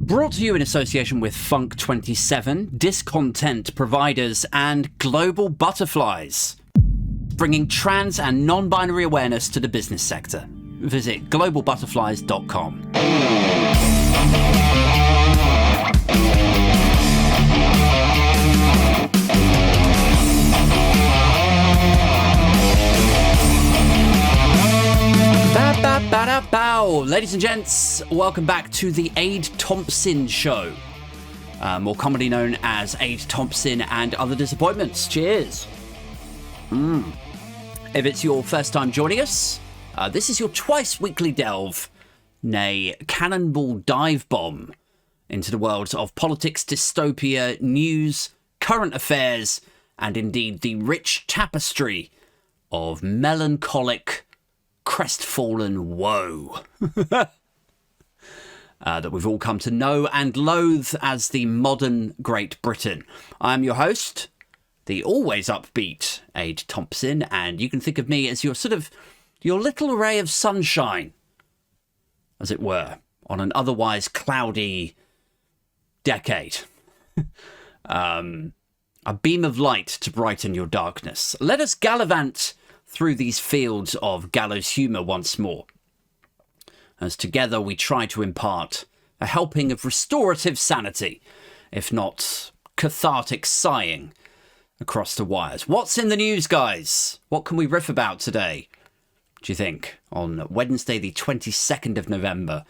Brought to you in association with Funk27, Discontent Providers, and Global Butterflies. Bringing trans and non-binary awareness to the business sector. Visit globalbutterflies.com. Ladies and gents, welcome back to the Aid Thompson Show, more commonly known as Aid Thompson and Other Disappointments. Cheers. If it's your first time joining us, this is your twice weekly delve, nay, cannonball dive bomb, into the worlds of politics, dystopia, news, current affairs, and indeed the rich tapestry of melancholic, crestfallen woe that we've all come to know and loathe as the modern Great Britain. I'm your host, the always upbeat Aid Thompson, and you can think of me as your little ray of sunshine, as it were, on an otherwise cloudy decade. A beam of light to brighten your darkness. Let us gallivant through these fields of gallows humour once more, as together we try to impart a helping of restorative sanity, if not cathartic sighing, across the wires. What's in the news, guys? What can we riff about today, do you think, on Wednesday the 22nd of November,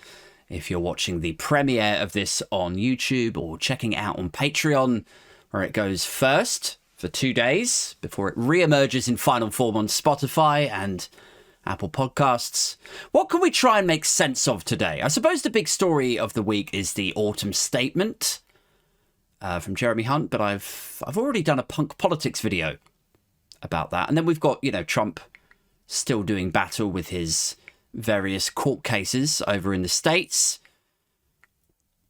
if you're watching the premiere of this on YouTube or checking it out on Patreon, where it goes first for 2 days before it re-emerges in final form on Spotify and Apple Podcasts. What can we try and make sense of today? I suppose the big story of the week is the autumn statement from Jeremy Hunt, but I've already done a punk politics video about that. And then we've got, Trump still doing battle with his various court cases over in the States.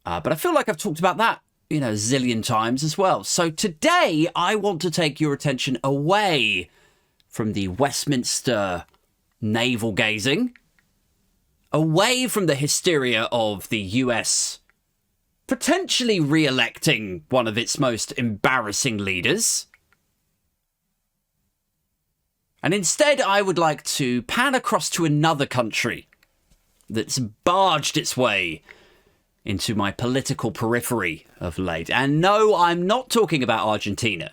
But I feel like I've talked about that a zillion times as well. So today I want to take your attention away from the Westminster navel gazing, away from the hysteria of the US potentially re-electing one of its most embarrassing leaders. And instead I would like to pan across to another country that's barged its way into my political periphery of late. And no, I'm not talking about Argentina,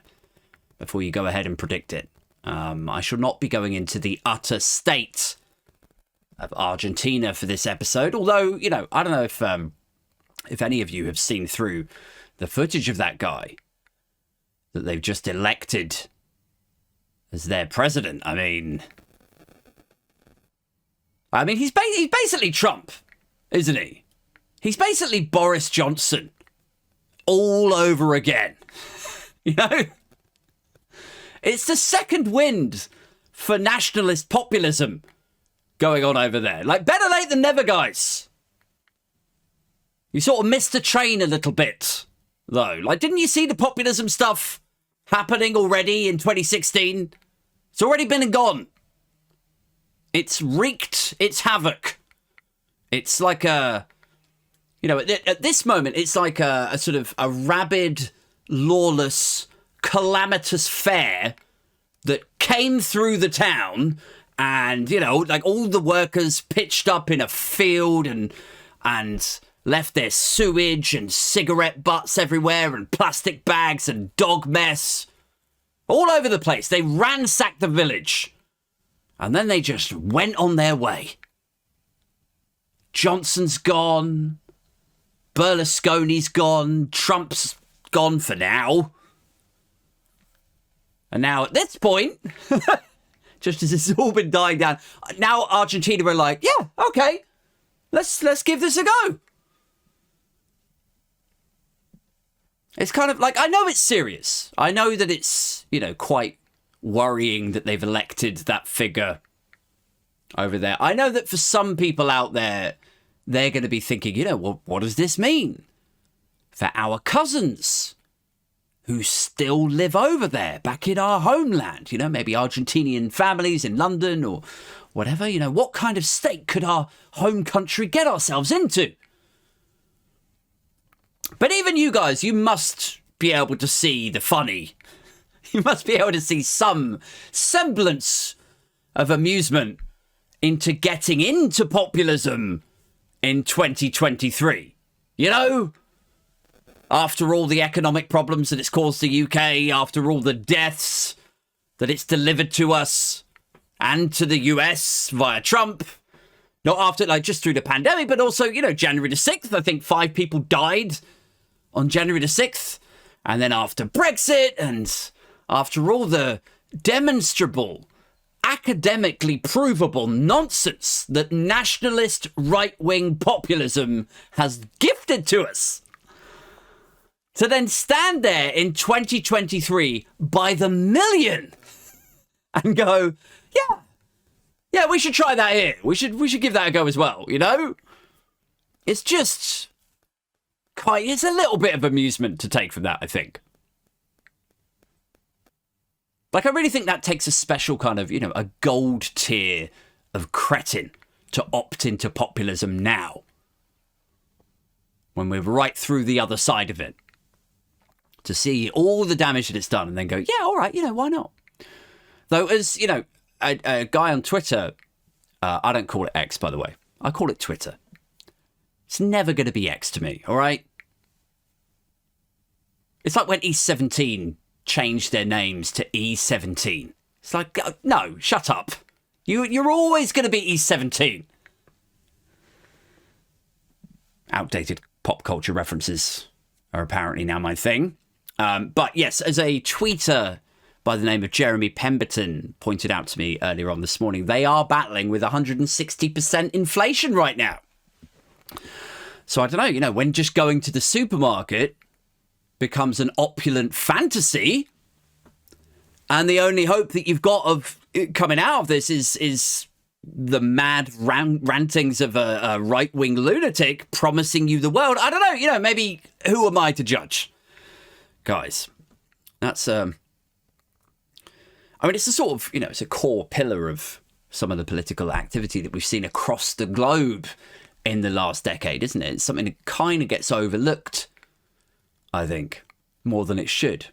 before you go ahead and predict it. I shall not be going into the utter state of Argentina for this episode, although, I don't know if any of you have seen through the footage of that guy that they've just elected as their president. I mean, he's basically Trump, isn't he? He's basically Boris Johnson all over again. It's the second wind for nationalist populism going on over there. Like, better late than never, guys. You sort of missed the train a little bit, though. Like, didn't you see the populism stuff happening already in 2016? It's already been and gone. It's wreaked its havoc. It's like a... at this moment, it's like a sort of a rabid, lawless, calamitous fair that came through the town and, like all the workers pitched up in a field and left their sewage and cigarette butts everywhere and plastic bags and dog mess all over the place. They ransacked the village and then they just went on their way. Johnson's gone. Berlusconi's gone. Trump's gone for now. And now at this point, just as it's all been dying down, now Argentina are like, yeah, okay, let's give this a go. It's kind of like, I know it's serious. I know that it's, quite worrying that they've elected that figure over there. I know that for some people out there, they're going to be thinking, well, what does this mean for our cousins who still live over there back in our homeland? Maybe Argentinian families in London or whatever. What kind of state could our home country get ourselves into? But even you guys, you must be able to see the funny. You must be able to see some semblance of amusement into getting into populism in 2023. You know? After all the economic problems that it's caused the UK, after all the deaths that it's delivered to us and to the US via Trump. Not after, like, just through the pandemic, but also, you know, January the 6th, I think 5 people died on January the 6th. And then after Brexit and after all the demonstrable, academically provable nonsense that nationalist right-wing populism has gifted to us. To then stand there in 2023 by the million and go, yeah, we should try that here. We should give that a go as well, you know? It's just it's a little bit of amusement to take from that, I think. Like, I really think that takes a special kind of, you know, a gold tier of cretin to opt into populism now, when we're right through the other side of it, to see all the damage that it's done and then go, yeah, all right, you know, why not? Though, as, you know, a guy on Twitter, I don't call it X, by the way. I call it Twitter. It's never going to be X to me, all right? It's like when E17 changed their names to E17. It's like, no, shut up. You're always going to be E17. Outdated pop culture references are apparently now my thing. But yes, as a tweeter by the name of Jeremy Pemberton pointed out to me earlier on this morning, they are battling with 160% inflation right now. So I don't know, you know, when just going to the supermarket becomes an opulent fantasy, and the only hope that you've got of coming out of this is the mad rantings of a right-wing lunatic promising you the world. I don't know, you know, maybe who am I to judge? Guys, that's, I mean, it's a sort of, you know, it's a core pillar of some of the political activity that we've seen across the globe in the last decade, isn't it? It's something that kind of gets overlooked, I think, more than it should.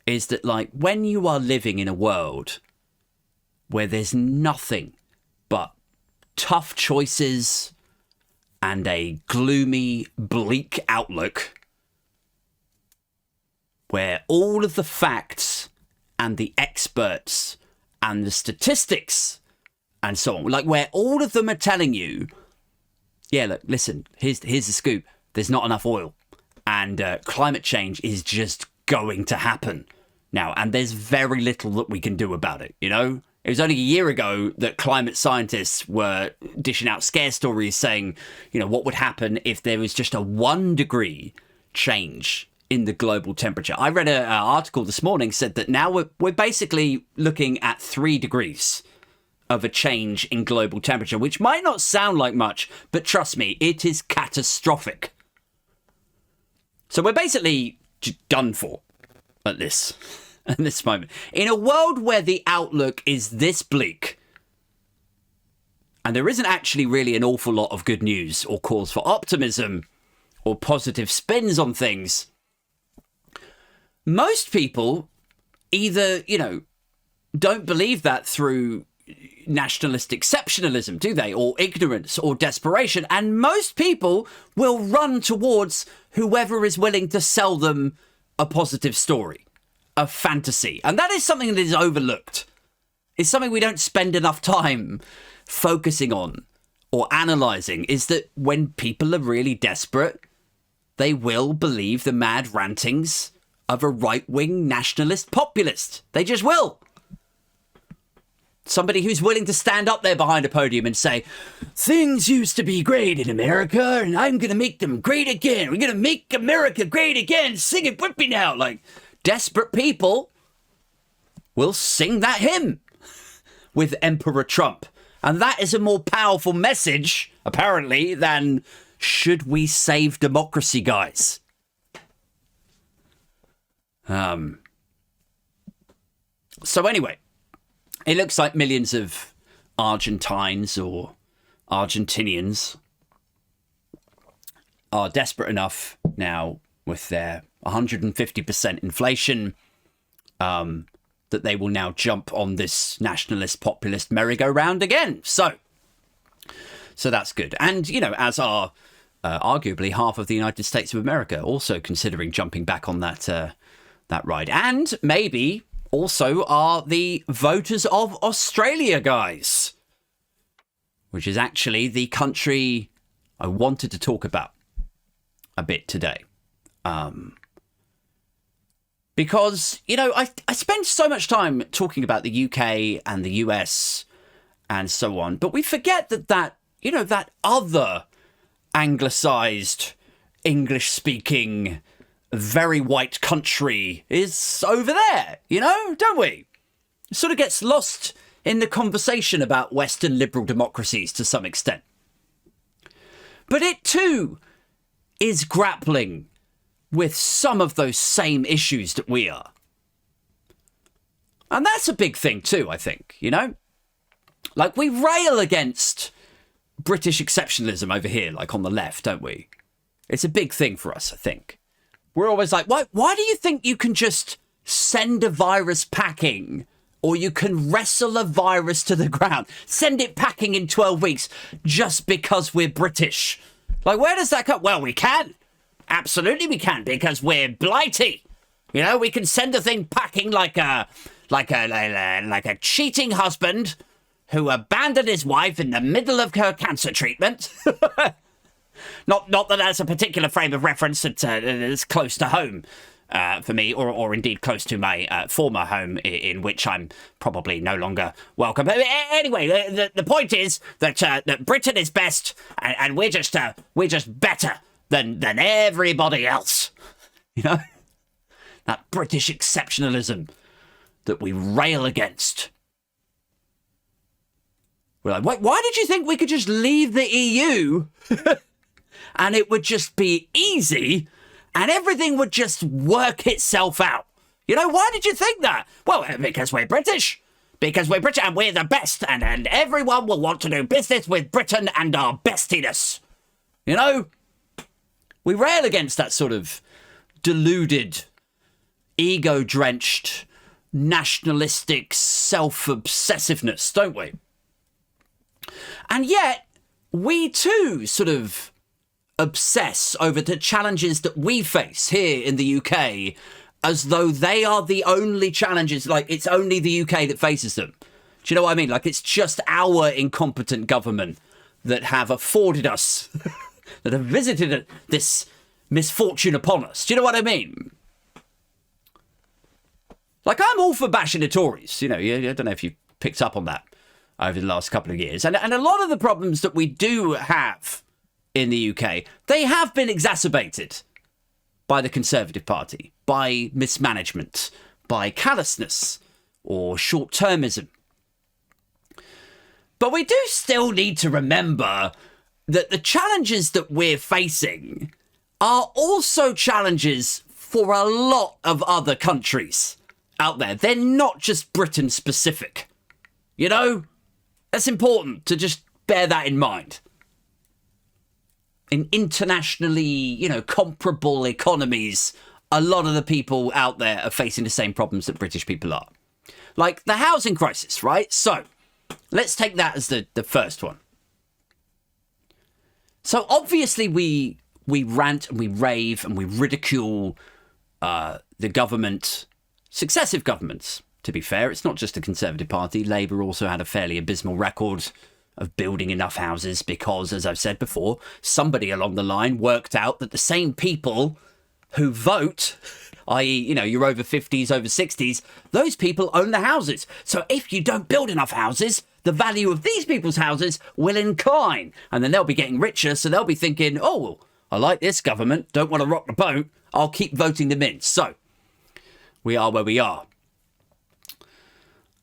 Is that, like, when you are living in a world where there's nothing but tough choices and a gloomy, bleak outlook, where all of the facts and the experts and the statistics and so on, like, where all of them are telling you, yeah, look, listen, here's the scoop. There's not enough oil. And climate change is just going to happen now. And there's very little that we can do about it, you know? It was only a year ago that climate scientists were dishing out scare stories saying, you know, what would happen if there was just a 1 degree change in the global temperature. I read an article this morning said that now we're basically looking at 3 degrees of a change in global temperature, which might not sound like much, but trust me, it is catastrophic. So we're basically done for at this moment. In a world where the outlook is this bleak, and there isn't actually really an awful lot of good news or cause for optimism or positive spins on things, most people either, you know, don't believe that through nationalist exceptionalism, do they? Or ignorance or desperation. And most people will run towards whoever is willing to sell them a positive story, a fantasy. And that is something that is overlooked. It's something we don't spend enough time focusing on or analysing, is that when people are really desperate, they will believe the mad rantings of a right-wing nationalist populist. They just will. Somebody who's willing to stand up there behind a podium and say, things used to be great in America, and I'm going to make them great again. We're going to make America great again. Sing it with me now. Like, desperate people will sing that hymn with Emperor Trump. And that is a more powerful message, apparently, than should we save democracy, guys? So anyway, it looks like millions of Argentines or Argentinians are desperate enough now with their 150% inflation, that they will now jump on this nationalist populist merry-go-round again. So that's good. And, you know, as are arguably half of the United States of America also considering jumping back on that ride. And maybe also are the voters of Australia, guys, which is actually the country I wanted to talk about a bit today. Because, you know, I spend so much time talking about the UK and the US and so on, but we forget that you know, that other anglicised, English-speaking, very white country is over there, you know, don't we? It sort of gets lost in the conversation about Western liberal democracies to some extent. But it too is grappling with some of those same issues that we are. And that's a big thing too, I think, you know? Like, we rail against British exceptionalism over here, like on the left, don't we? It's a big thing for us, I think. We're always like, why do you think you can just send a virus packing, or you can wrestle a virus to the ground, send it packing in 12 weeks just because we're British? Like, where does that come? Well, we can. Absolutely we can, because we're blighty. You know, we can send a thing packing like a cheating husband who abandoned his wife in the middle of her cancer treatment. Not that that's a particular frame of reference that is close to home for me, or indeed close to my former home, in which I'm probably no longer welcome. But anyway, the point is that Britain is best, and we're just better than everybody else. You know, that British exceptionalism that we rail against. We're like, why did you think we could just leave the EU and it would just be easy and everything would just work itself out? You know, why did you think that? Well, because we're British. Because we're British and we're the best, and everyone will want to do business with Britain and our bestiness. You know? We rail against that sort of deluded, ego-drenched, nationalistic self-obsessiveness, don't we? And yet, we too sort of obsess over the challenges that we face here in the UK as though they are the only challenges, like it's only the UK that faces them. Do you know what I mean? Like, it's just our incompetent government that have afforded us, that have visited this misfortune upon us. Do you know what I mean? Like, I'm all for bashing the Tories. You know, I don't know if you picked up on that over the last couple of years. And a lot of the problems that we do have in the UK, they have been exacerbated by the Conservative Party, by mismanagement, by callousness, or short-termism. But we do still need to remember that the challenges that we're facing are also challenges for a lot of other countries out there. They're not just Britain specific. You know? That's important to just bear that in mind. In internationally, you know, comparable economies, a lot of the people out there are facing the same problems that British people are. Like the housing crisis, right? So, let's take that as the first one. So, obviously, we rant and we rave and we ridicule the government, successive governments. To be fair, it's not just the Conservative Party. Labour also had a fairly abysmal record of building enough houses because, as I've said before, somebody along the line worked out that the same people who vote, i.e., you know, you're over 50s, over 60s, those people own the houses. So if you don't build enough houses, the value of these people's houses will incline. And then they'll be getting richer, so they'll be thinking, oh, well, I like this government, don't want to rock the boat, I'll keep voting them in. So we are where we are.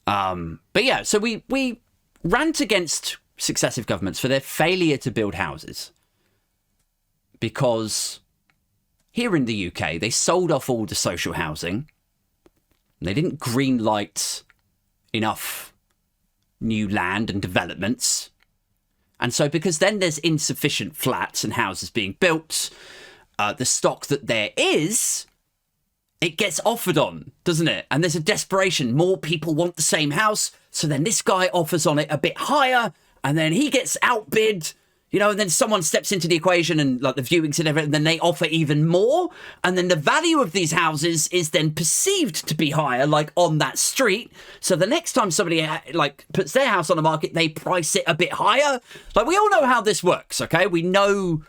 But yeah, so we rant against successive governments for their failure to build houses because here in the UK, they sold off all the social housing. They didn't greenlight enough new land and developments. And so because then there's insufficient flats and houses being built, the stock that there is, it gets offered on, doesn't it? And there's a desperation. More people want the same house. So then this guy offers on it a bit higher, and then he gets outbid, you know, and then someone steps into the equation and like the viewings and everything, and then they offer even more. And then the value of these houses is then perceived to be higher, like on that street. So the next time somebody like puts their house on the market, they price it a bit higher. Like, we all know how this works, okay? We know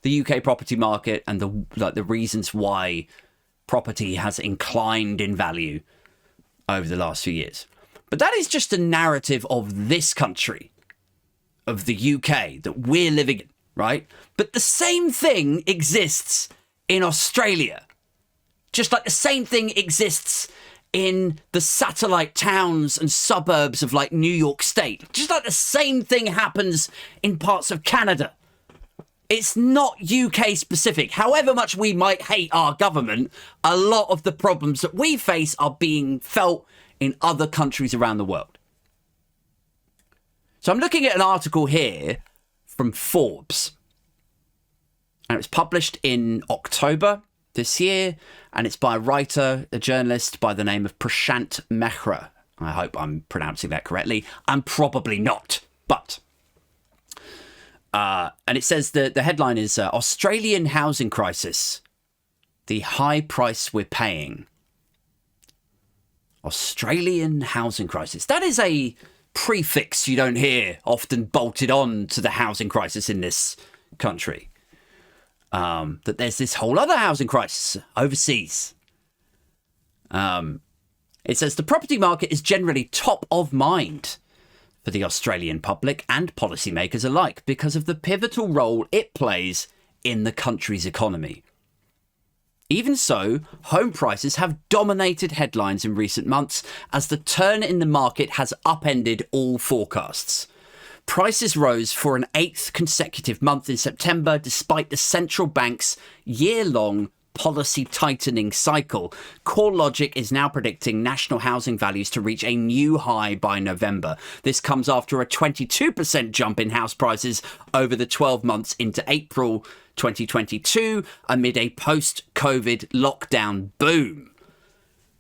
the UK property market and the reasons why property has inclined in value over the last few years. But that is just a narrative of this country, of the UK that we're living in, right? But the same thing exists in Australia. Just like the same thing exists in the satellite towns and suburbs of like New York State. Just like the same thing happens in parts of Canada. It's not UK specific. However much we might hate our government, a lot of the problems that we face are being felt in other countries around the world. So I'm looking at an article here from Forbes. And it was published in October this year. And it's by a writer, a journalist by the name of Prashant Mehra. I hope I'm pronouncing that correctly. I'm probably not, but... and it says the headline is Australian housing crisis, the high price we're paying. Australian housing crisis. That is a prefix you don't hear often bolted on to the housing crisis in this country. That there's this whole other housing crisis overseas. It says the property market is generally top of mind for the Australian public and policymakers alike because of the pivotal role it plays in the country's economy. Even so, home prices have dominated headlines in recent months as the turn in the market has upended all forecasts. Prices rose for an 8th consecutive month in September despite the central bank's year-long policy tightening cycle. CoreLogic is now predicting national housing values to reach a new high by November. This comes after a 22% jump in house prices over the 12 months into April 2022 amid a post-COVID lockdown boom.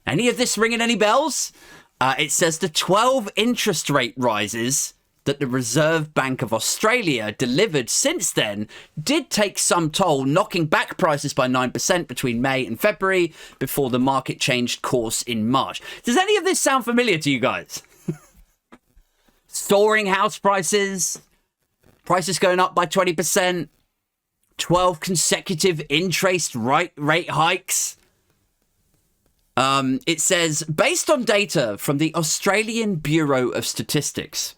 Any of this ringing any bells? It says the 12 interest rate rises that the Reserve Bank of Australia delivered since then did take some toll, knocking back prices by 9% between May and February before the market changed course in March. Does any of this sound familiar to you guys? Soaring house prices, prices going up by 20%, 12 consecutive interest rate hikes. It says, based on data from the Australian Bureau of Statistics,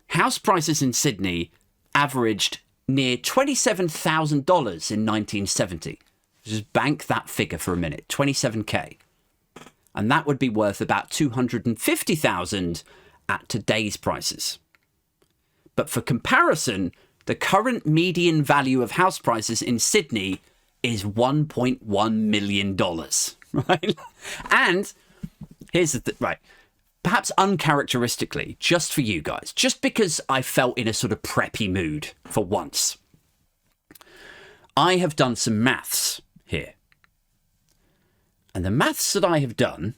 house prices in Sydney averaged near $27,000 in 1970. Just bank that figure for a minute, 27k. And that would be worth about $250,000 at today's prices. But for comparison, the current median value of house prices in Sydney is $1.1 million, right? And here's the right. Perhaps uncharacteristically, just for you guys, just because I felt in a sort of preppy mood for once, I have done some maths here. And the maths that I have done,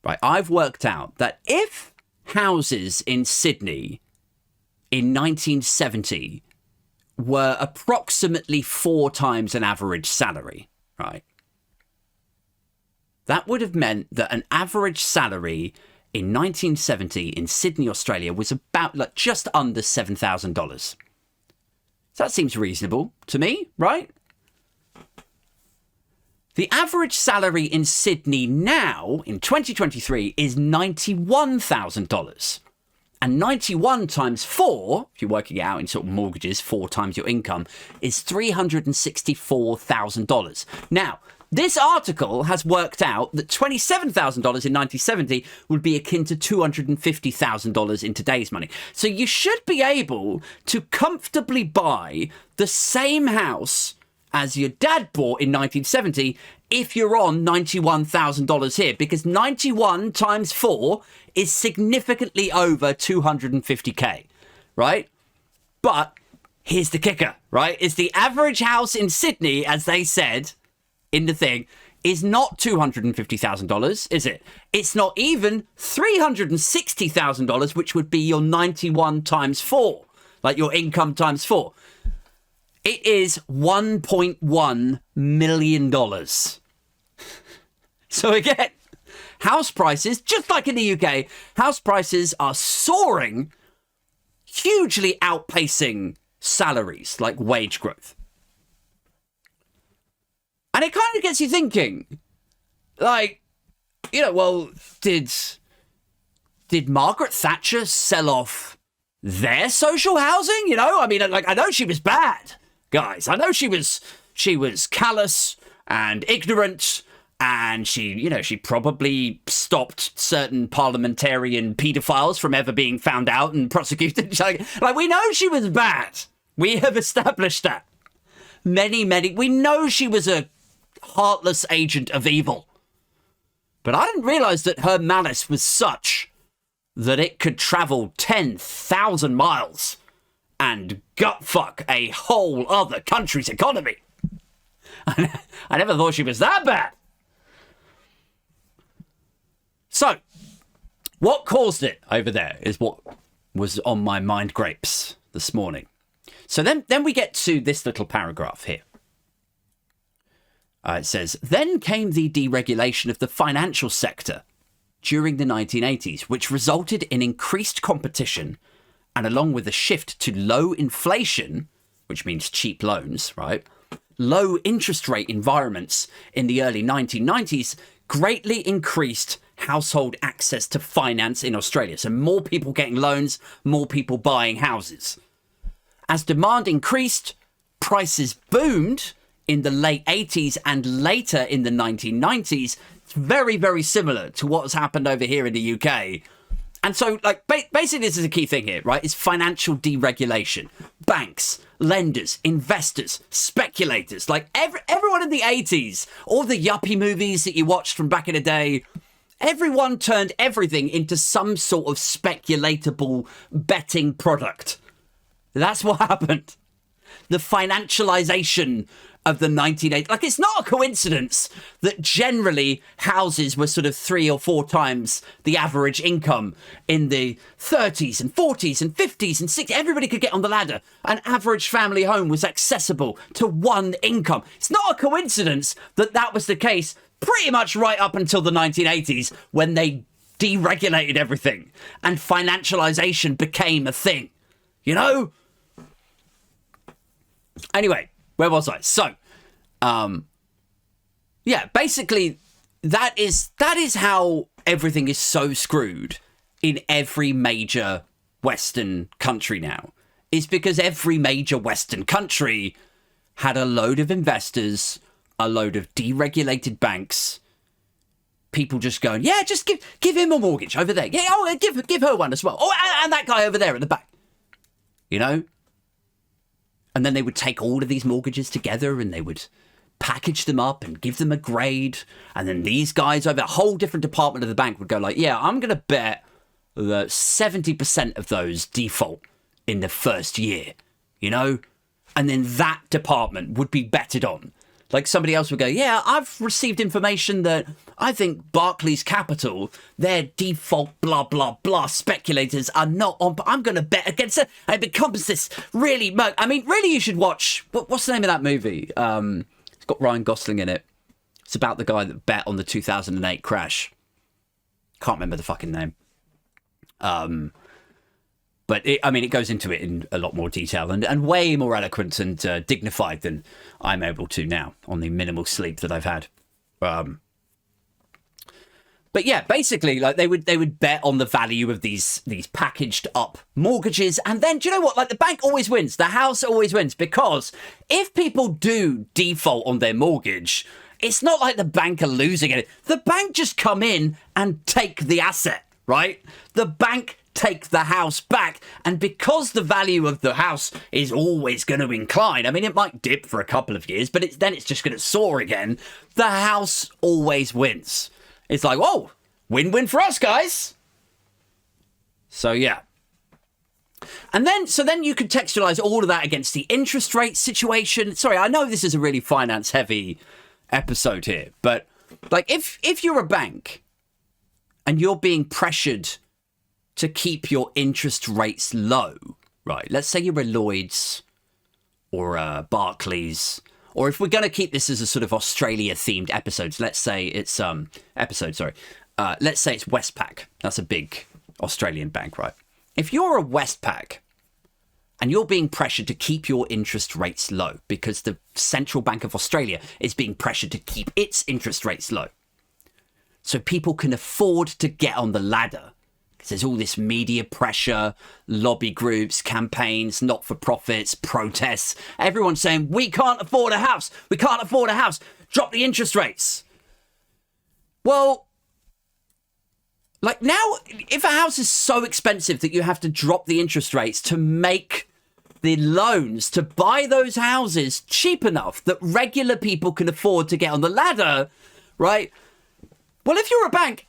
right, I've worked out that if houses in Sydney in 1970 were approximately 4 times an average salary, right, that would have meant that an average salary in 1970 in Sydney, Australia was about like just under $7,000. So that seems reasonable to me, right? The average salary in Sydney now in 2023 is $91,000. And 91 times 4, if you're working it out in sort of mortgages, 4 times your income, is $364,000. Now, this article has worked out that $27,000 in 1970 would be akin to $250,000 in today's money. So you should be able to comfortably buy the same house as your dad bought in 1970 if you're on $91,000 here, because 91 times 4 is significantly over 250k, right? But here's the kicker, right? Is the average house in Sydney, as they said in the thing, is not $250,000, is it? It's not even $360,000, which would be your 91 times 4, like your income times 4. It is $1.1 million. So again, house prices, just like in the UK, house prices are soaring, hugely outpacing salaries, like wage growth. And it kind of gets you thinking, like, you know, well, did Margaret Thatcher sell off their social housing? You know, I mean, like, I know she was bad, guys. I know she was callous and ignorant, and she probably stopped certain parliamentarian paedophiles from ever being found out and prosecuted. Like, we know she was bad. We have established that. We know she was a heartless agent of evil. But I didn't realise that her malice was such that it could travel 10,000 miles and gut-fuck a whole other country's economy. I never thought she was that bad. So, what caused it over there is what was on my mind grapes this morning. So then we get to this little paragraph here. It says, then came the deregulation of the financial sector during the 1980s, which resulted in increased competition and along with a shift to low inflation, which means cheap loans, right? Low interest rate environments in the early 1990s greatly increased household access to finance in Australia. So more people getting loans, more people buying houses. As demand increased, prices boomed in the late 80s and later in the 1990s. It's very, very similar to what's happened over here in the UK. And so, like, basically this is a key thing here, right? It's financial deregulation. Banks, lenders, investors, speculators, like everyone in the 80s, all the yuppie movies that you watched from back in the day, everyone turned everything into some sort of speculatable betting product. That's what happened. The financialization of the 1980s. Like, it's not a coincidence that generally houses were sort of 3 or 4 times the average income in the 30s and 40s and 50s and 60s. Everybody could get on the ladder. An average family home was accessible to one income. It's not a coincidence that that was the case pretty much right up until the 1980s when they deregulated everything and financialization became a thing. You know? Anyway, where was I? So, yeah, basically that is how everything is so screwed in every major Western country now. Is because every major Western country had a load of investors, a load of deregulated banks, people just going, yeah, just give him a mortgage over there. Yeah, oh, give her one as well. Oh, and that guy over there at the back. You know? And then they would take all of these mortgages together and they would package them up and give them a grade. And then these guys over a whole different department of the bank would go like, yeah, I'm going to bet that 70% of those default in the first year, you know? And then that department would be betted on. Like somebody else would go, yeah, I've received information that I think Barclays Capital, their default blah, blah, blah speculators are not on, but I'm going to bet against it. And it becomes this really, I mean, really you should watch, what's the name of that movie? It's got Ryan Gosling in it. It's about the guy that bet on the 2008 crash. Can't remember the fucking name. But it goes into it in a lot more detail and way more eloquent and dignified than I'm able to now on the minimal sleep that I've had. But yeah, basically, like they would bet on the value of these packaged up mortgages, and then do you know what? Like the bank always wins, the house always wins, because if people do default on their mortgage, it's not like the bank are losing it. The bank just come in and take the asset, right? The bank take the house back, and because the value of the house is always going to incline, I mean, it might dip for a couple of years, but then it's just going to soar again. The house always wins. It's like, whoa, win-win for us, guys. So, yeah. And then, so then you contextualize all of that against the interest rate situation. Sorry, I know this is a really finance heavy episode here, but like if you're a bank and you're being pressured to keep your interest rates low, right? Let's say you're a Lloyd's or a Barclays, or if we're going to keep this as a sort of Australia themed episode, let's say it's let's say it's Westpac. That's a big Australian bank, right? If you're a Westpac and you're being pressured to keep your interest rates low because the Central Bank of Australia is being pressured to keep its interest rates low, so people can afford to get on the ladder, because there's all this media pressure, lobby groups, campaigns, not-for-profits, protests, everyone's saying, we can't afford a house, drop the interest rates. Well, like now, if a house is so expensive that you have to drop the interest rates to make the loans to buy those houses cheap enough that regular people can afford to get on the ladder, right? Well, if you're a bank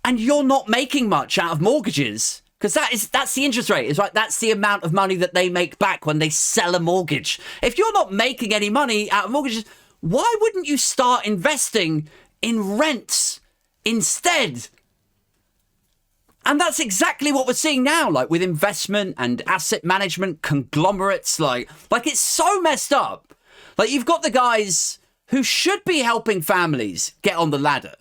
and you're not making much out of mortgages, because that's the interest rate, is right? That's the amount of money that they make back when they sell a mortgage. If you're not making any money out of mortgages, why wouldn't you start investing in rents instead? And that's exactly what we're seeing now, like with investment and asset management conglomerates, like it's so messed up. Like you've got the guys who should be helping families get on the ladder.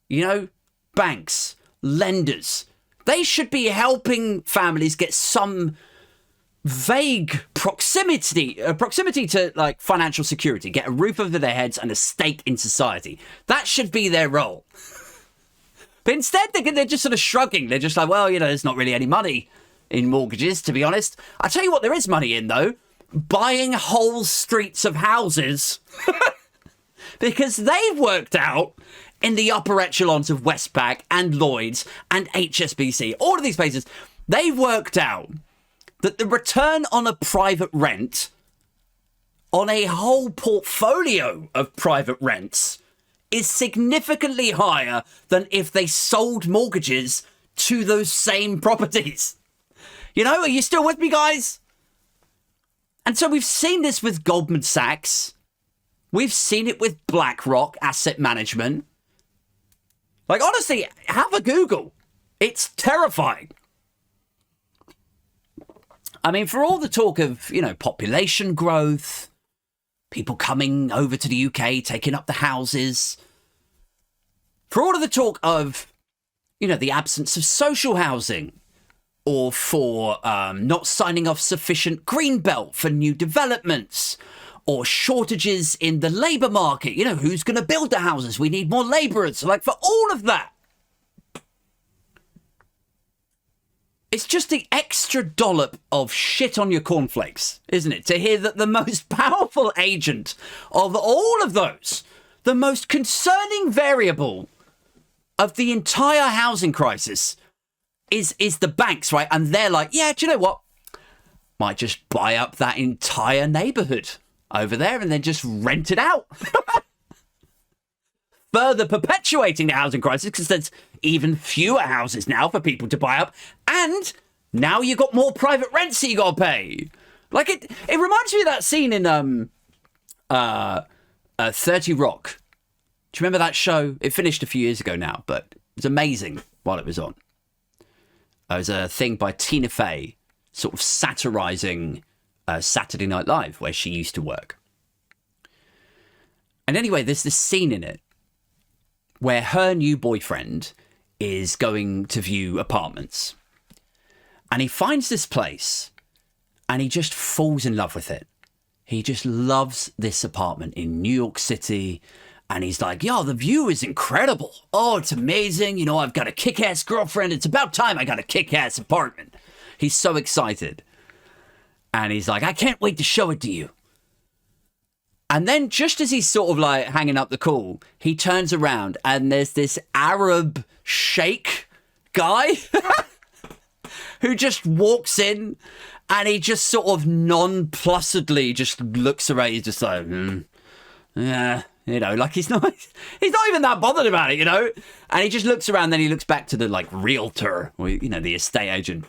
You know, banks, lenders, they should be helping families get some vague proximity to like financial security, get a roof over their heads and a stake in society. That should be their role. But instead, they're just sort of shrugging. They're just like, well, you know, there's not really any money in mortgages, to be honest. I tell you what there is money in, though. Buying whole streets of houses. Because they've worked out in the upper echelons of Westpac and Lloyd's and HSBC, all of these places, they've worked out that the return on a private rent on a whole portfolio of private rents is significantly higher than if they sold mortgages to those same properties. You know, are you still with me, guys? And so we've seen this with Goldman Sachs. We've seen it with BlackRock Asset Management. Like, honestly, have a Google. It's terrifying. I mean, for all the talk of, you know, population growth, people coming over to the UK, taking up the houses. For all of the talk of, you know, the absence of social housing, or for not signing off sufficient greenbelt for new developments, or shortages in the labour market. You know, who's going to build the houses? We need more labourers. Like, for all of that, it's just the extra dollop of shit on your cornflakes, isn't it? To hear that the most powerful agent of all of those, the most concerning variable of the entire housing crisis is the banks, right? And they're like, yeah, do you know what? Might just buy up that entire neighbourhood over there and then just rent it out. Further perpetuating the housing crisis, because there's even fewer houses now for people to buy up, and now you've got more private rents that you got to pay. Like, it reminds me of that scene in 30 Rock. Do you remember that show? It finished a few years ago now, but it was amazing while it was on. It was a thing by Tina Fey, sort of satirising Saturday Night Live, where she used to work. And anyway, there's this scene in it where her new boyfriend is going to view apartments. And he finds this place and he just falls in love with it. He just loves this apartment in New York City. And he's like, yo, the view is incredible. Oh, it's amazing. You know, I've got a kick-ass girlfriend. It's about time I got a kick-ass apartment. He's so excited. And he's like, I can't wait to show it to you. And then just as he's sort of like hanging up the call, he turns around and there's this Arab sheikh guy who just walks in and he just sort of nonplussedly just looks around. He's just like, yeah, you know, like he's not even that bothered about it, you know? And he just looks around, then he looks back to the like realtor or, you know, the estate agent.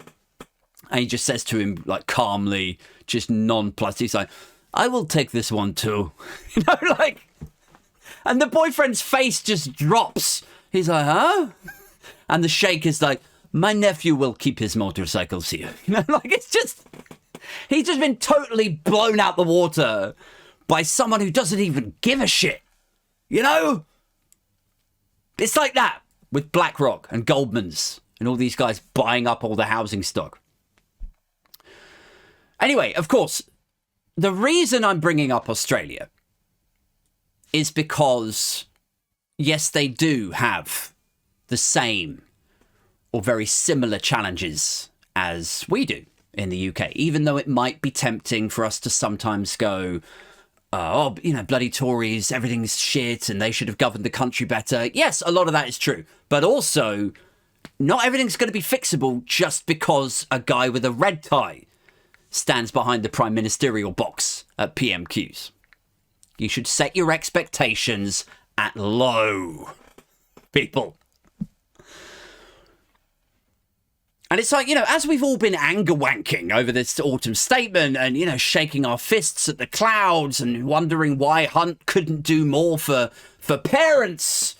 And he just says to him, like, calmly, just nonplussed. He's like, I will take this one too. You know, like, and the boyfriend's face just drops. He's like, huh? And the sheikh is like, my nephew will keep his motorcycles here. You know, like, it's just, he's just been totally blown out the water by someone who doesn't even give a shit. You know? It's like that with BlackRock and Goldman's and all these guys buying up all the housing stock. Anyway, of course, the reason I'm bringing up Australia is because, yes, they do have the same or very similar challenges as we do in the UK, even though it might be tempting for us to sometimes go, oh, you know, bloody Tories, everything's shit and they should have governed the country better. Yes, a lot of that is true. But also, not everything's going to be fixable just because a guy with a red tie stands behind the prime ministerial box at PMQs. You should set your expectations at low, people. And it's like, you know, as we've all been anger wanking over this autumn statement and, you know, shaking our fists at the clouds and wondering why Hunt couldn't do more for parents,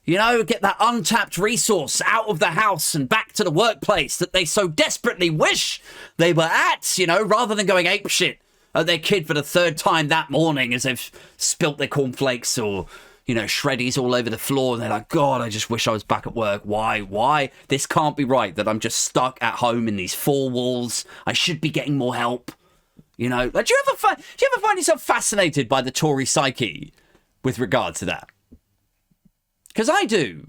you know, get that untapped resource out of the house and back to the workplace that they so desperately wish they were at, you know, rather than going apeshit at their kid for the third time that morning as they've spilt their cornflakes or, you know, shreddies all over the floor. And they're like, God, I just wish I was back at work. Why? This can't be right that I'm just stuck at home in these four walls. I should be getting more help. You know, like, do you ever find yourself fascinated by the Tory psyche with regard to that? Because I do.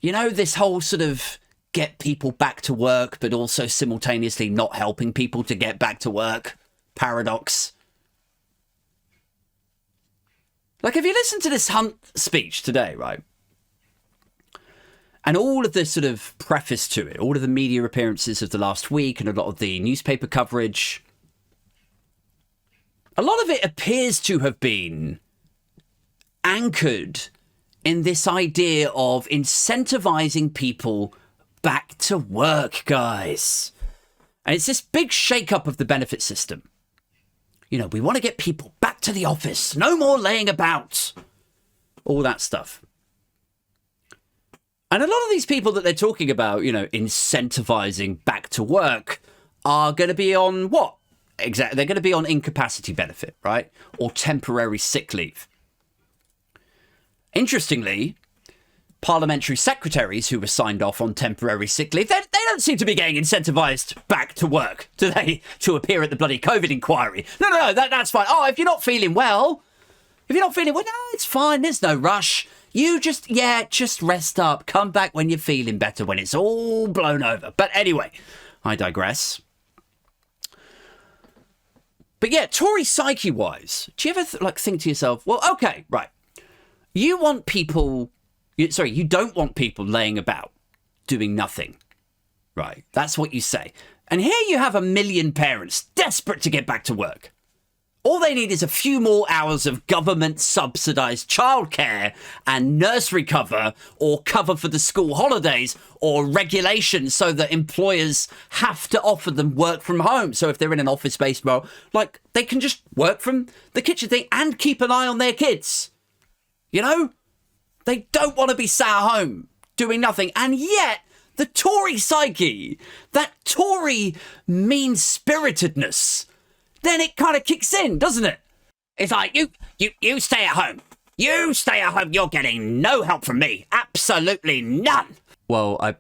You know, this whole sort of get people back to work, but also simultaneously not helping people to get back to work paradox. Like, if you listen to this Hunt speech today, right, and all of the sort of preface to it, all of the media appearances of the last week and a lot of the newspaper coverage, a lot of it appears to have been anchored in this idea of incentivizing people back to work, guys. And it's this big shake-up of the benefit system. You know, we want to get people back to the office. No more laying about. All that stuff. And a lot of these people that they're talking about, you know, incentivizing back to work are going to be on what? Exactly. They're going to be on incapacity benefit, right? Or temporary sick leave. Interestingly, parliamentary secretaries who were signed off on temporary sick leave, they don't seem to be getting incentivized back to work, do they? To appear at the bloody COVID inquiry. No, that's fine. Oh, if you're not feeling well, no, it's fine. There's no rush. You just rest up. Come back when you're feeling better, when it's all blown over. But anyway, I digress. But yeah, Tory psyche-wise, do you ever think to yourself, well, okay, right. You don't want people laying about doing nothing, right? That's what you say. And here you have 1 million parents desperate to get back to work. All they need is a few more hours of government-subsidised childcare and nursery cover or cover for the school holidays or regulations so that employers have to offer them work from home. So if they're in an office-based role, like, they can just work from the kitchen thing and keep an eye on their kids. You know? They don't want to be sat at home doing nothing. And yet, the Tory psyche, that Tory mean-spiritedness, then it kind of kicks in, doesn't it? It's like, you stay at home. You stay at home. You're getting no help from me. Absolutely none. Well, I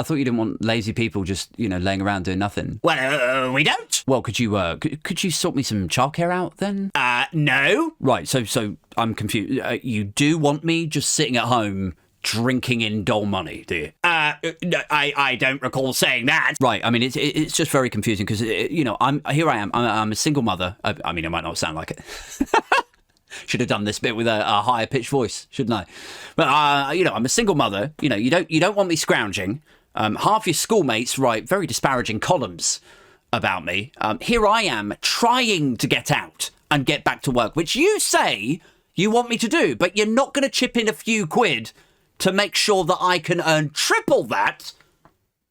thought you didn't want lazy people just, you know, laying around doing nothing. Well, we don't. Well, could you sort me some childcare out then? No. Right, so I'm confused. You do want me just sitting at home drinking in dole money, do you? No, I don't recall saying that. Right, I mean, it's just very confusing because, you know, I'm a single mother. I mean, I might not sound like it. Should have done this bit with a higher pitched voice, shouldn't I? But, you know, I'm a single mother. You know, you don't want me scrounging. Half your schoolmates write very disparaging columns about me. Here I am trying to get out and get back to work, which you say you want me to do, but you're not going to chip in a few quid to make sure that I can earn triple that,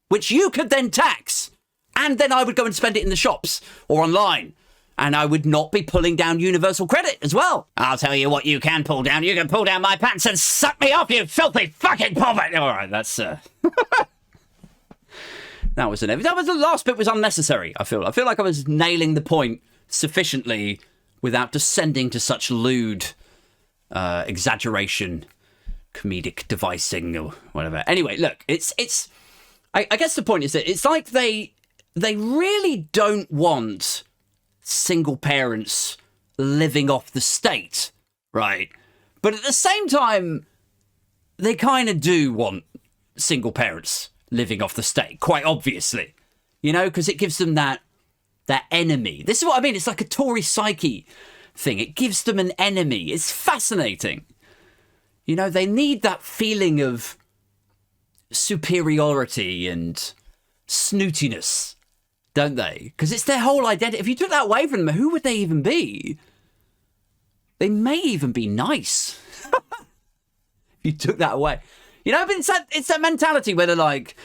which you could then tax And then I would go and spend it in the shops or online. And I would not be pulling down universal credit as well. I'll tell you what you can pull down. You can pull down my pants and suck me off, you filthy fucking poverty. All right, that's... that was the last bit was unnecessary, I feel. I feel like I was nailing the point sufficiently without descending to such lewd exaggeration, comedic devising or whatever. Anyway, look, I guess the point is that it's like they really don't want single parents living off the state, right? But at the same time, they kind of do want single parents living off the state, quite obviously, you know, because it gives them that enemy. This is what I mean. It's like a Tory psyche thing. It gives them an enemy. It's fascinating. You know, they need that feeling of superiority and snootiness, don't they? Because it's their whole identity. If you took that away from them, who would they even be? They may even be nice. If you took that away. You know, but it's that mentality where they're like,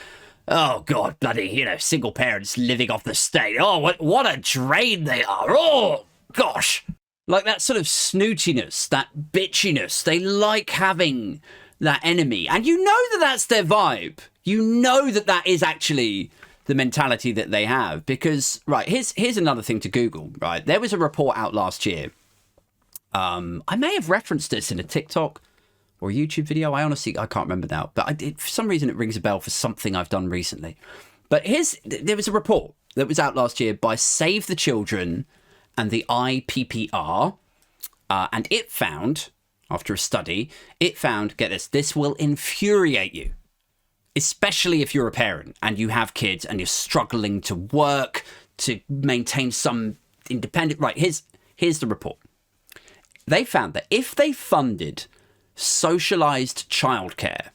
oh, God, bloody, you know, single parents living off the state. Oh, what a drain they are. Oh, gosh. Like that sort of snootiness, that bitchiness. They like having that enemy. And you know that that's their vibe. You know that that is actually the mentality that they have. Because, right, here's another thing to Google, right? There was a report out last year. I may have referenced this in a TikTok or a YouTube video. I can't remember now. But for some reason, it rings a bell for something I've done recently. But there was a report that was out last year by Save the Children and the IPPR. And it found, after a study, get this will infuriate you. Especially if you're a parent and you have kids and you're struggling to work, to maintain some independent... Right, here's the report. They found that if they funded socialised childcare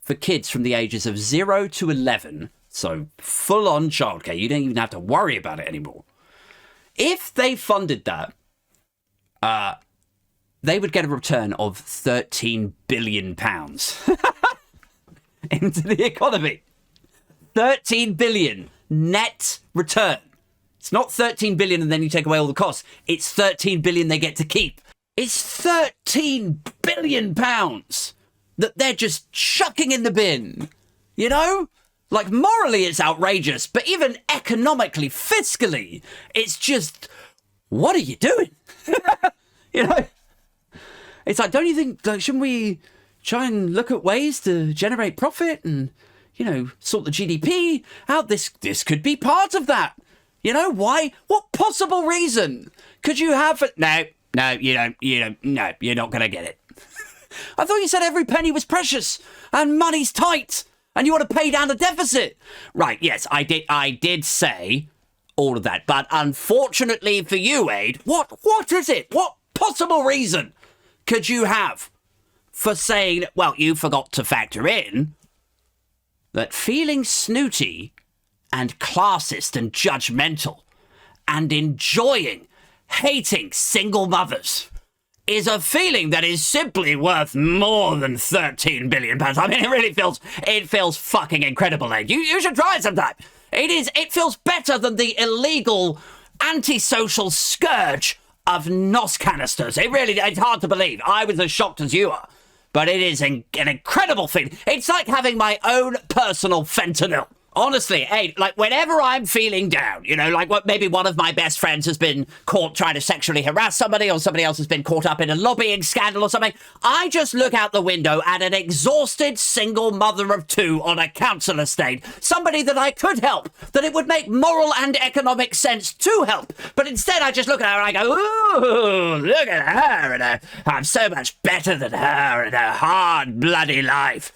for kids from the ages of 0 to 11, so full-on childcare, you don't even have to worry about it anymore. If they funded that, they would get a return of £13 billion into the economy. 13 billion net return. It's not 13 billion and then you take away all the costs. It's 13 billion they get to keep. It's 13 billion pounds that they're just chucking in the bin. You know? Like, morally it's outrageous, but even economically, fiscally, it's just, what are you doing? You know? It's like, don't you think, like, shouldn't we try and look at ways to generate profit and, you know, sort the GDP out? This could be part of that. You know, why? What possible reason could you have for... No, you don't, no, you're not going to get it. I thought you said every penny was precious and money's tight and you want to pay down the deficit. Right, yes, I did say all of that. But unfortunately for you, Aid, what is it? What possible reason could you have for saying, well, you forgot to factor in that feeling snooty and classist and judgmental and hating single mothers is a feeling that is simply worth more than £13 billion. I mean, it feels fucking incredible, Ed. You should try it sometime. It feels better than the illegal antisocial scourge of NOS canisters. It's hard to believe. I was as shocked as you are. But it is an incredible feeling. It's like having my own personal fentanyl. Honestly, hey, like whenever I'm feeling down, you know, like maybe one of my best friends has been caught trying to sexually harass somebody or somebody else has been caught up in a lobbying scandal or something, I just look out the window at an exhausted single mother of two on a council estate, somebody that I could help, that it would make moral and economic sense to help. But instead I just look at her and I go, ooh, look at her, I'm so much better than her and her hard, bloody life.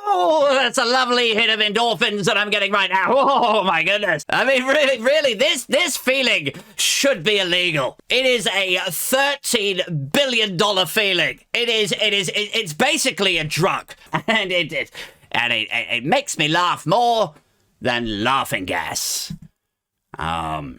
Oh, that's a lovely hit of endorphins that I'm getting right now. Oh, my goodness. I mean, really, this feeling should be illegal. It is a $13 billion feeling. It's basically a drug. And it makes me laugh more than laughing gas. Where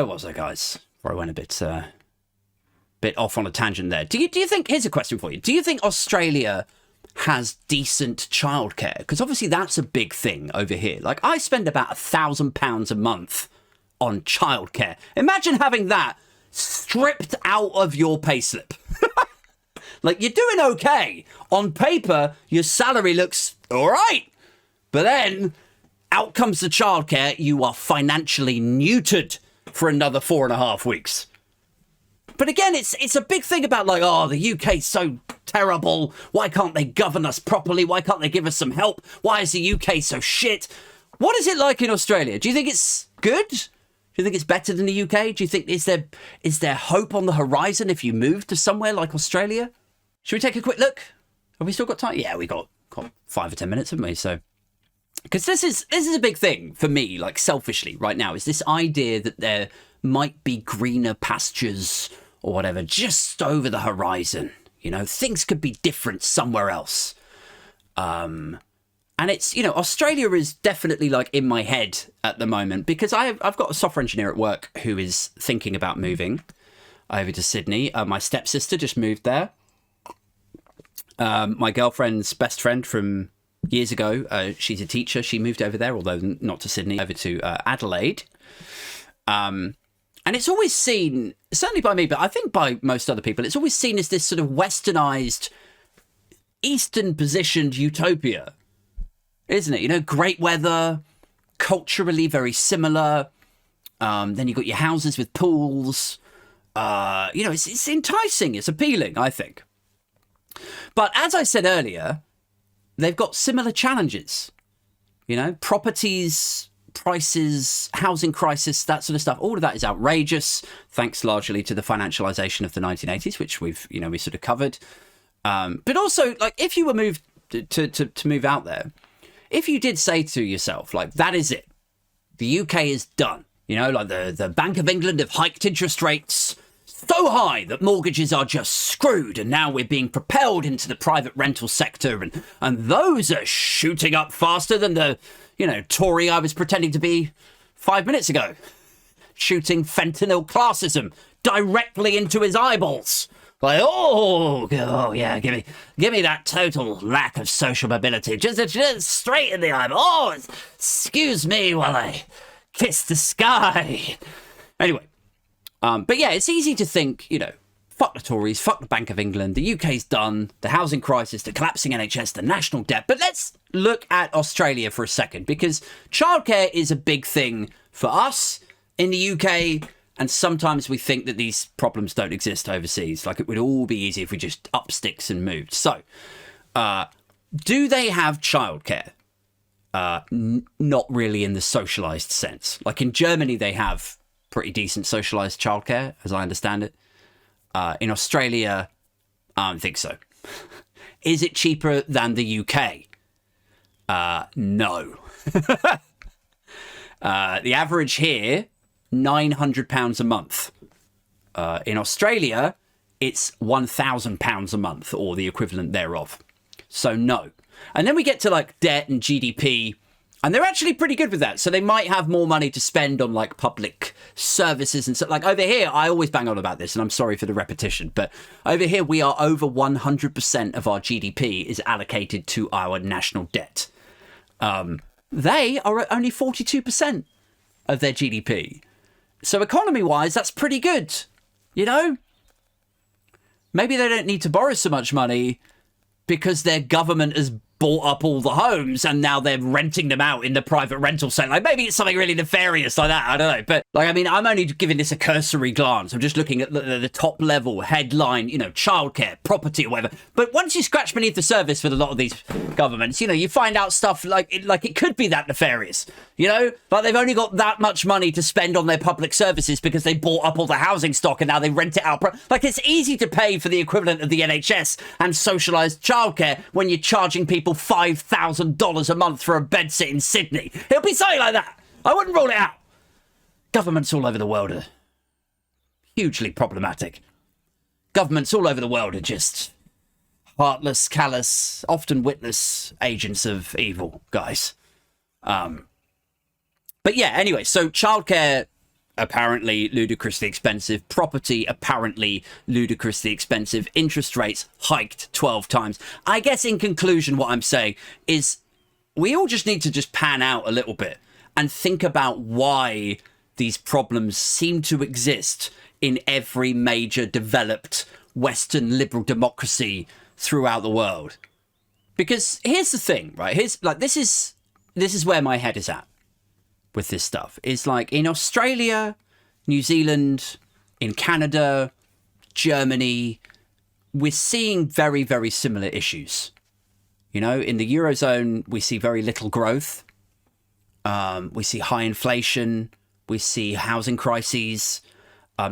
was I, guys? Before I went a bit off on a tangent there. Do you think, here's a question for you. Do you think Australia has decent childcare? Because obviously that's a big thing over here. Like, I spend about £1,000 a month on childcare. Imagine having that stripped out of your payslip. Like, you're doing okay. On paper, your salary looks all right. But then, out comes the childcare. You are financially neutered for another 4.5 weeks. But again, it's a big thing about, like, oh, the UK's so terrible. Why can't they govern us properly? Why can't they give us some help? Why is the UK so shit? What is it like in Australia? Do you think it's good? Do you think it's better than the UK? Do you think, is there hope on the horizon if you move to somewhere like Australia? Should we take a quick look? Have we still got time? Yeah, we got 5 or 10 minutes, haven't we? So, because this is a big thing for me, like, selfishly right now, is this idea that there might be greener pastures or whatever just over the horizon. You know, things could be different somewhere else. And it's, you know, Australia is definitely, like, in my head at the moment, because I've got a software engineer at work who is thinking about moving over to Sydney. My stepsister just moved there. My girlfriend's best friend from years ago, she's a teacher. She moved over there, although not to Sydney, over to Adelaide. And it's always seen, certainly by me, but I think by most other people, it's always seen as this sort of westernized, eastern positioned utopia, isn't it? You know, great weather, culturally very similar. Then you've got your houses with pools. You know, it's enticing. It's appealing, I think. But as I said earlier, they've got similar challenges. You know, properties, prices, housing crisis, that sort of stuff. All of that is outrageous, thanks largely to the financialization of the 1980s, which we sort of covered. But also, like, if you were moved to move out there, if you did say to yourself, like, that is it, the UK is done. You know, like the Bank of England have hiked interest rates so high that mortgages are just screwed, and now we're being propelled into the private rental sector, and those are shooting up faster than the, you know, Tory I was pretending to be 5 minutes ago, shooting fentanyl classism directly into his eyeballs. Like, oh yeah, give me that total lack of social mobility, just straight in the eyeball. Oh, excuse me while I kiss the sky. Anyway. But yeah, it's easy to think, you know, fuck the Tories, fuck the Bank of England, the UK's done, the housing crisis, the collapsing NHS, the national debt. But let's look at Australia for a second, because childcare is a big thing for us in the UK, and sometimes we think that these problems don't exist overseas. Like, it would all be easy if we just up sticks and moved. So, do they have childcare? Not really in the socialised sense. Like, in Germany, they have pretty decent socialised childcare, as I understand it. In Australia, I don't think so. Is it cheaper than the UK? No. The average here, £900 a month. In Australia, it's £1,000 a month, or the equivalent thereof. So no. And then we get to, like, debt and GDP, and they're actually pretty good with that. So they might have more money to spend on, like, public services and so, like, over here, I always bang on about this, and I'm sorry for the repetition, but over here we are over 100% of our GDP is allocated to our national debt. They are at only 42% of their GDP. So economy-wise, that's pretty good, you know? Maybe they don't need to borrow so much money because their government has bought up all the homes and now they're renting them out in the private rental sector. Like, maybe it's something really nefarious like that. I don't know. But, like, I mean, I'm only giving this a cursory glance. I'm just looking at the top level headline, you know, childcare, property, or whatever. But once you scratch beneath the surface with a lot of these governments, you know, you find out stuff like it could be that nefarious. You know, like, they've only got that much money to spend on their public services because they bought up all the housing stock and now they rent it out. Like, it's easy to pay for the equivalent of the NHS and socialised childcare when you're charging people $5,000 a month for a bedsit in Sydney. It'll be something like that. I wouldn't rule it out. Governments all over the world are hugely problematic. Governments all over the world are just heartless, callous, often witness agents of evil, guys. But yeah, anyway, so childcare apparently ludicrously expensive. Property, apparently ludicrously expensive. Interest rates hiked 12 times. I guess in conclusion, what I'm saying is we all just need to just pan out a little bit and think about why these problems seem to exist in every major developed Western liberal democracy throughout the world. Because here's the thing, right? This is where my head is at with this stuff. It's like in Australia, New Zealand, in Canada, Germany, we're seeing very, very similar issues. You know, in the Eurozone, we see very little growth. We see high inflation. We see housing crises.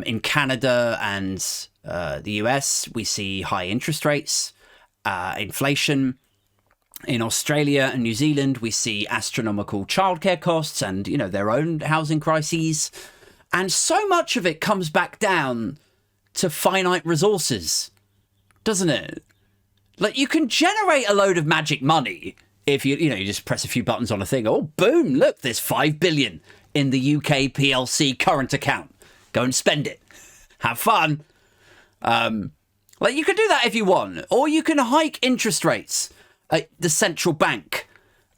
In Canada and the US, we see high interest rates, inflation. In Australia and New Zealand, we see astronomical childcare costs and, you know, their own housing crises. And so much of it comes back down to finite resources, doesn't it? Like, you can generate a load of magic money if you just press a few buttons on a thing. Oh, boom, look, there's 5 billion in the UK PLC current account. Go and spend it. Have fun. Like, you can do that if you want. Or you can hike interest rates at the central bank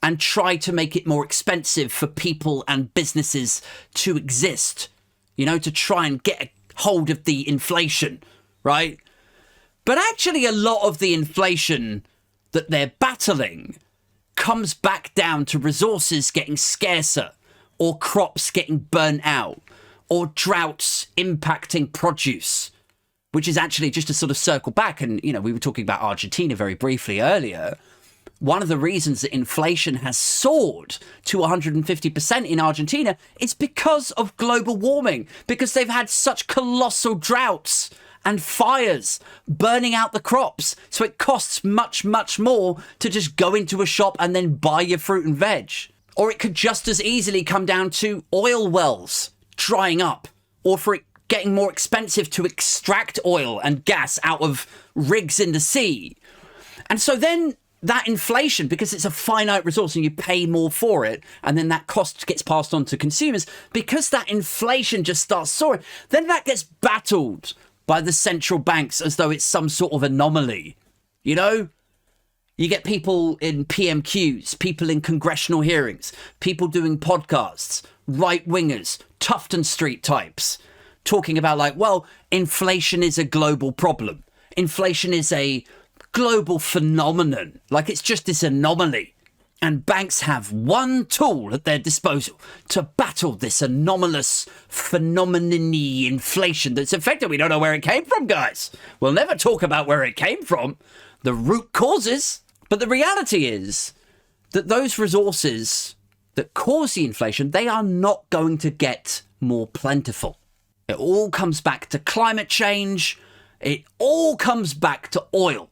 and try to make it more expensive for people and businesses to exist, you know, to try and get a hold of the inflation, right? But actually, a lot of the inflation that they're battling comes back down to resources getting scarcer, or crops getting burnt out, or droughts impacting produce, which is actually just to sort of circle back. And, you know, we were talking about Argentina very briefly earlier. One of the reasons that inflation has soared to 150% in Argentina is because of global warming, because they've had such colossal droughts and fires burning out the crops. So it costs much, much more to just go into a shop and then buy your fruit and veg. Or it could just as easily come down to oil wells drying up, or for it getting more expensive to extract oil and gas out of rigs in the sea. And so then that inflation, because it's a finite resource and you pay more for it, and then that cost gets passed on to consumers, because that inflation just starts soaring, then that gets battled by the central banks as though it's some sort of anomaly. You know? You get people in PMQs, people in congressional hearings, people doing podcasts, right-wingers, Tufton Street types, talking about like, well, inflation is a global problem. Inflation is a global phenomenon. Like, it's just this anomaly. And banks have one tool at their disposal to battle this anomalous phenomenon-y inflation that's affected. We don't know where it came from, guys. We'll never talk about where it came from, the root causes. But the reality is that those resources that cause the inflation, they are not going to get more plentiful. It all comes back to climate change. It all comes back to oil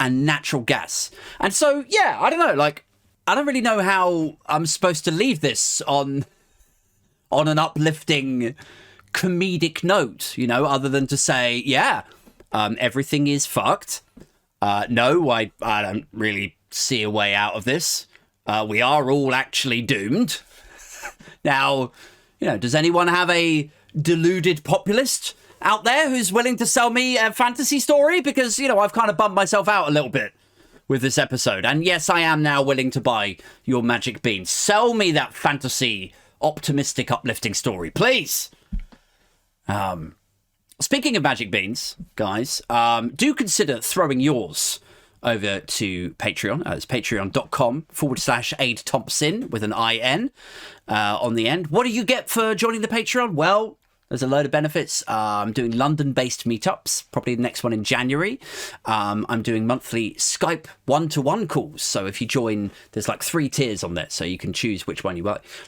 and natural gas. And so, yeah, I don't know, like, I don't really know how I'm supposed to leave this on an uplifting comedic note, you know, other than to say, yeah, everything is fucked. No, I don't really see a way out of this. We are all actually doomed. Now, you know, does anyone have a deluded populist out there who's willing to sell me a fantasy story? Because, you know, I've kind of bummed myself out a little bit with this episode. And yes, I am now willing to buy your magic beans. Sell me that fantasy, optimistic, uplifting story, please. Speaking of magic beans, guys, do consider throwing yours over to Patreon. It's patreon.com/Aid Thompson with an IN on the end. What do you get for joining the Patreon? Well, there's a load of benefits. I'm doing London-based meetups, probably the next one in January. I'm doing monthly Skype one-to-one calls. So if you join, there's like 3 tiers on there, so you can choose which one you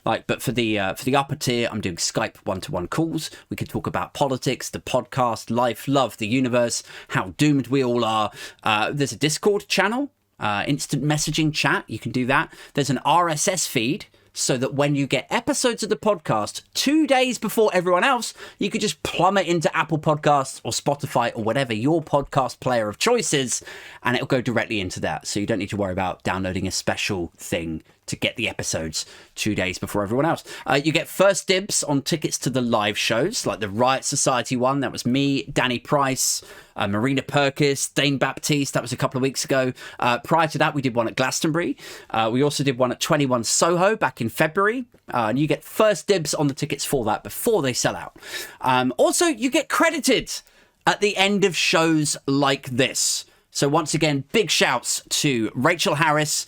like. But for the upper tier, I'm doing Skype one-to-one calls. We can talk about politics, the podcast, life, love, the universe, how doomed we all are. There's a Discord channel, instant messaging chat. You can do that. There's an RSS feed, so that when you get episodes of the podcast 2 days before everyone else, you could just plummet into Apple Podcasts or Spotify or whatever your podcast player of choice is, and it'll go directly into that. So you don't need to worry about downloading a special thing to get the episodes 2 days before everyone else. You get first dibs on tickets to the live shows, like the Riot Society one. That was me, Danny Price, Marina Perkis, Dane Baptiste. That was a couple of weeks ago. Prior to that, we did one at Glastonbury. We also did one at 21 Soho back in February. And you get first dibs on the tickets for that before they sell out. Also, you get credited at the end of shows like this. So once again, big shouts to Rachel Harris,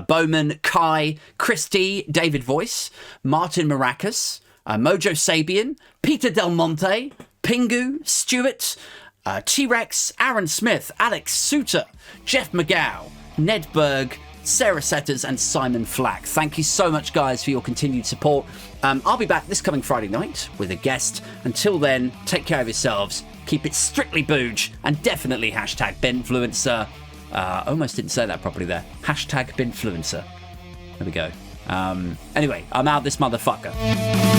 Bowman, Kai, Christy, David Voice, Martin Maracas, Mojo Sabian, Peter Del Monte, Pingu, Stewart, T-Rex, Aaron Smith, Alex Suter, Jeff McGow, Ned Berg, Sarah Setters and Simon Flack. Thank you so much, guys, for your continued support. I'll be back this coming Friday night with a guest. Until then, take care of yourselves, keep it strictly booge, and definitely hashtag Binfluencer. Almost didn't say that properly there. Hashtag Binfluencer. There we go. Anyway, I'm out this motherfucker.